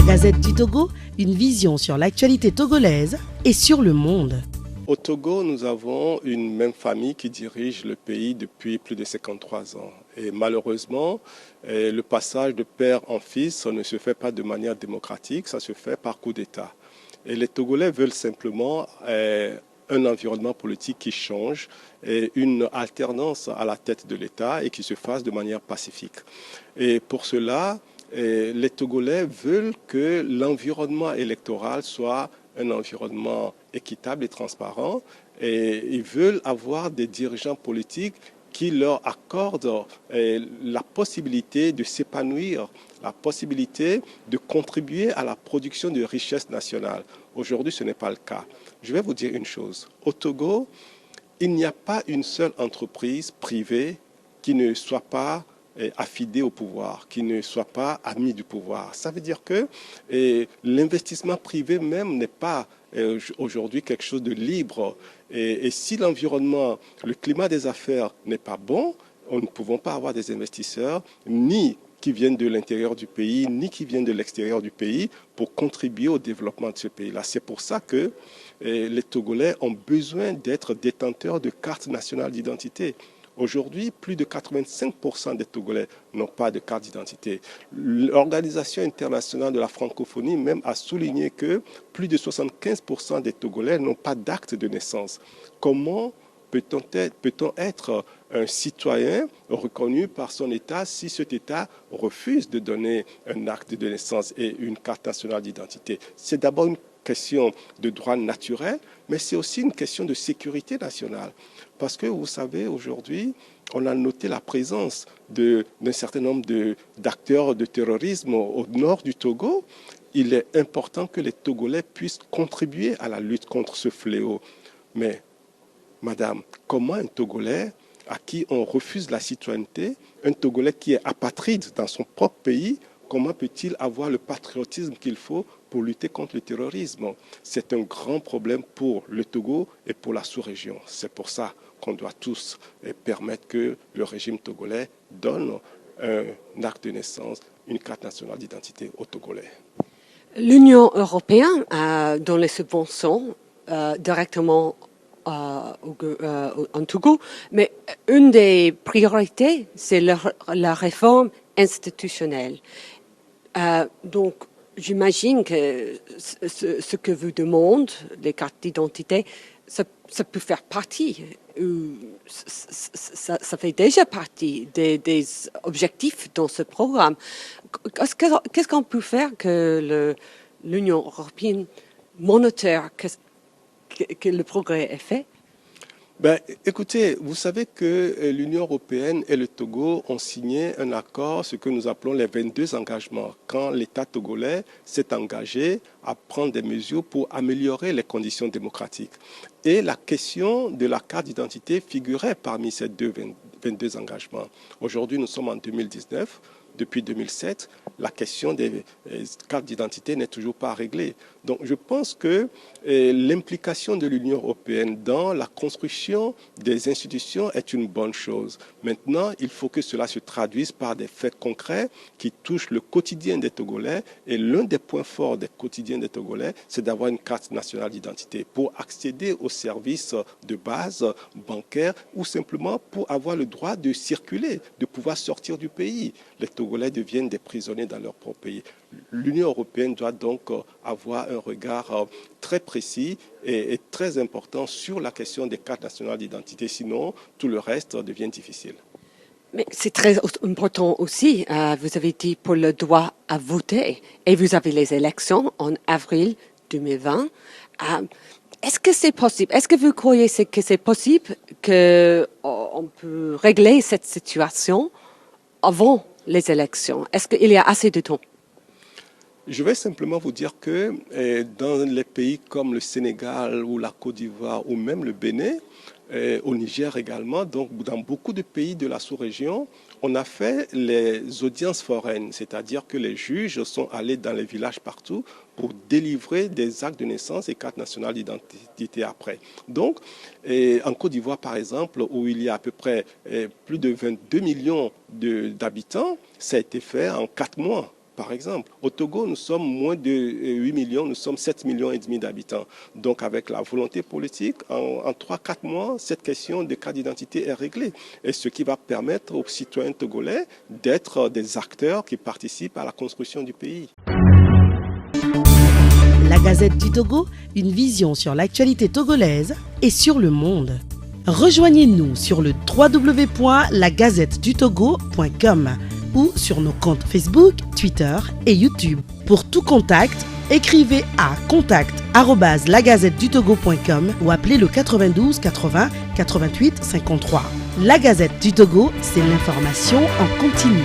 Gazette du Togo, une vision sur l'actualité togolaise et sur le monde. Au Togo, nous avons une même famille qui dirige le pays depuis plus de 53 ans. Et malheureusement, le passage de père en fils ne se fait pas de manière démocratique, ça se fait par coup d'État. Et les Togolais veulent simplement un environnement politique qui change et une alternance à la tête de l'État et qui se fasse de manière pacifique. Et pour cela, les Togolais veulent que l'environnement électoral soit un environnement équitable et transparent, et ils veulent avoir des dirigeants politiques qui leur accordent la possibilité de s'épanouir, la possibilité de contribuer à la production de richesses nationales. Aujourd'hui, ce n'est pas le cas. Je vais vous dire une chose. Au Togo, il n'y a pas une seule entreprise privée qui ne soit pas affidée au pouvoir, qui ne soit pas amie du pouvoir. Ça veut dire que l'investissement privé même n'est pas aujourd'hui quelque chose de libre. Et si l'environnement, le climat des affaires n'est pas bon, nous ne pouvons pas avoir des investisseurs ni qui viennent de l'intérieur du pays, ni qui viennent de l'extérieur du pays pour contribuer au développement de ce pays-là. C'est pour ça que les Togolais ont besoin d'être détenteurs de cartes nationales d'identité. Aujourd'hui, plus de 85% des Togolais n'ont pas de carte d'identité. L'Organisation internationale de la francophonie même a souligné que plus de 75% des Togolais n'ont pas d'acte de naissance. Comment peut-on être un citoyen reconnu par son État si cet État refuse de donner un acte de naissance et une carte nationale d'identité? C'est d'abord une question de droit naturel, mais c'est aussi une question de sécurité nationale. Parce que vous savez, aujourd'hui, on a noté la présence d'un certain nombre d'acteurs de terrorisme au nord du Togo. Il est important que les Togolais puissent contribuer à la lutte contre ce fléau. Mais, madame, comment un Togolais à qui on refuse la citoyenneté, un Togolais qui est apatride dans son propre pays, comment peut-il avoir le patriotisme qu'il faut pour lutter contre le terrorisme? C'est un grand problème pour le Togo et pour la sous-région. C'est pour ça qu'on doit tous permettre que le régime togolais donne un acte de naissance, une carte nationale d'identité aux Togolais. L'Union européenne donne les subventions directement en Togo, mais une des priorités, c'est la réforme institutionnelle. Donc, j'imagine que ce que vous demandez, les cartes d'identité, ça peut faire partie, ça fait déjà partie des objectifs dans ce programme. Qu'est-ce qu'on peut faire que l'Union européenne moniteur que le progrès est fait? Écoutez, vous savez que l'Union européenne et le Togo ont signé un accord, ce que nous appelons les 22 engagements, quand l'État togolais s'est engagé à prendre des mesures pour améliorer les conditions démocratiques. Et la question de la carte d'identité figurait parmi ces 22 engagements. Aujourd'hui, nous sommes en 2019. Depuis 2007, la question des cartes d'identité n'est toujours pas réglée. Donc je pense que l'implication de l'Union européenne dans la construction des institutions est une bonne chose. Maintenant, il faut que cela se traduise par des faits concrets qui touchent le quotidien des Togolais. Et l'un des points forts des quotidiens des Togolais, c'est d'avoir une carte nationale d'identité pour accéder aux services de base bancaires ou simplement pour avoir le droit de circuler, de pouvoir sortir du pays. Les Togolais deviennent des prisonniers dans leur propre pays. L'Union européenne doit donc avoir un regard très précis et très important sur la question des cartes nationales d'identité. Sinon, tout le reste devient difficile. Mais c'est très important aussi, vous avez dit, pour le droit à voter. Et vous avez les élections en avril 2020. Est-ce que c'est possible? Est-ce que vous croyez que c'est possible qu'on peut régler cette situation avant les élections? Est-ce qu'il y a assez de temps? Je vais simplement vous dire que dans les pays comme le Sénégal ou la Côte d'Ivoire ou même le Bénin, au Niger également, donc dans beaucoup de pays de la sous-région, on a fait les audiences foraines, c'est-à-dire que les juges sont allés dans les villages partout pour délivrer des actes de naissance et cartes nationales d'identité après. Donc, en Côte d'Ivoire, par exemple, où il y a à peu près plus de 22 millions d'habitants, ça a été fait en 4 mois. par exemple. Au Togo, nous sommes moins de 8 millions, nous sommes 7 millions et demi d'habitants. Donc avec la volonté politique, en 3-4 mois, cette question des cartes d'identité est réglée. Et ce qui va permettre aux citoyens togolais d'être des acteurs qui participent à la construction du pays. La Gazette du Togo, une vision sur l'actualité togolaise et sur le monde. Rejoignez-nous sur le www.lagazettedutogo.com ou sur nos comptes Facebook, Twitter et YouTube. Pour tout contact, écrivez à contact@lagazettedutogo.com ou appelez le 92 80 88 53. La Gazette du Togo, c'est l'information en continu.